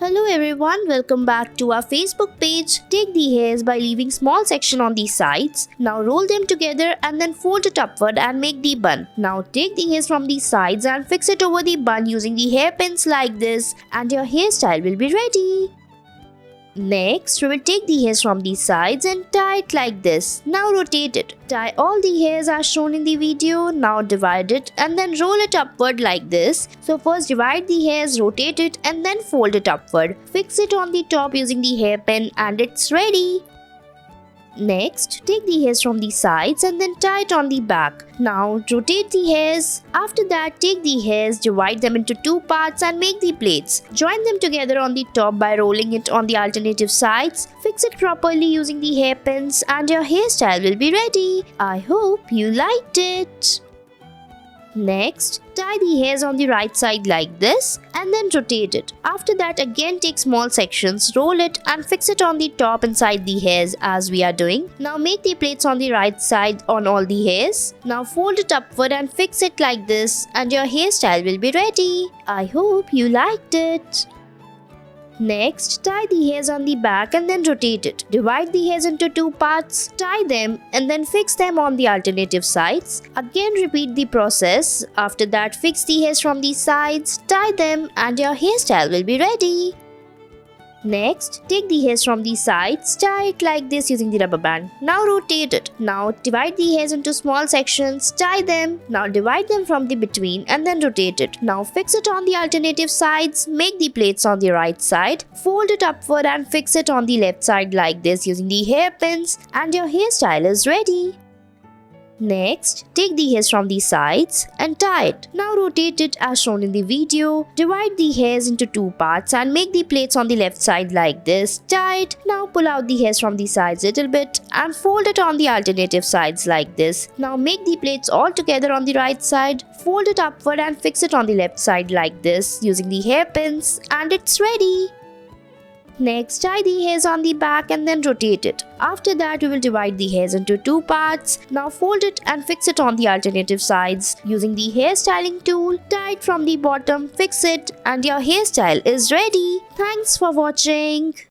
Hello everyone, welcome back to our Facebook page. Take the hairs by leaving small section on the sides. Now roll them together and then fold it upward and make the bun. Now take the hairs from the sides and fix it over the bun using the hairpins like this, and your hairstyle will be ready. Next, we will take the hairs from the sides and tie it like this. Now rotate it. Tie all the hairs as shown in the video. Now divide it and then roll it upward like this. So first divide the hairs, rotate it and then fold it upward. Fix it on the top using the hairpin and it's ready. Next, take the hairs from the sides and then tie it on the back. Now rotate the hairs. After that, take the hairs, divide them into two parts and make the plaits. Join them together on the top by rolling it on the alternative sides. Fix it properly using the hairpins and your hairstyle will be ready. I hope you liked it. Next, tie the hairs on the right side like this and then rotate it. After that, again take small sections, roll it and fix it on the top inside the hairs as we are doing. Now make the plaits on the right side on all the hairs. Now fold it upward and fix it like this and your hairstyle will be ready. I hope you liked it. Next, tie the hairs on the back and then rotate it. Divide the hairs into two parts, tie them and then fix them on the alternative sides. Again repeat the process. After that, fix the hairs from the sides, tie them and your hairstyle will be ready. Next, take the hairs from the sides, tie it like this using the rubber band. Now rotate it. Now divide the hairs into small sections, tie them. Now divide them from the between and then rotate it. Now fix it on the alternative sides, make the plaits on the right side, fold it upward and fix it on the left side like this using the hairpins and your hairstyle is ready. Next, take the hairs from the sides and tie it. Now rotate it as shown in the video. Divide the hairs into two parts and make the plaits on the left side like this. Tie it. Now pull out the hairs from the sides a little bit and fold it on the alternative sides like this. Now make the plaits all together on the right side. Fold it upward and fix it on the left side like this using the hairpins and it's ready. Next, tie the hairs on the back and then rotate it. After that, we will divide the hairs into two parts. Now fold it and fix it on the alternative sides. Using the hairstyling tool, tie it from the bottom, fix it and your hairstyle is ready. Thanks for watching.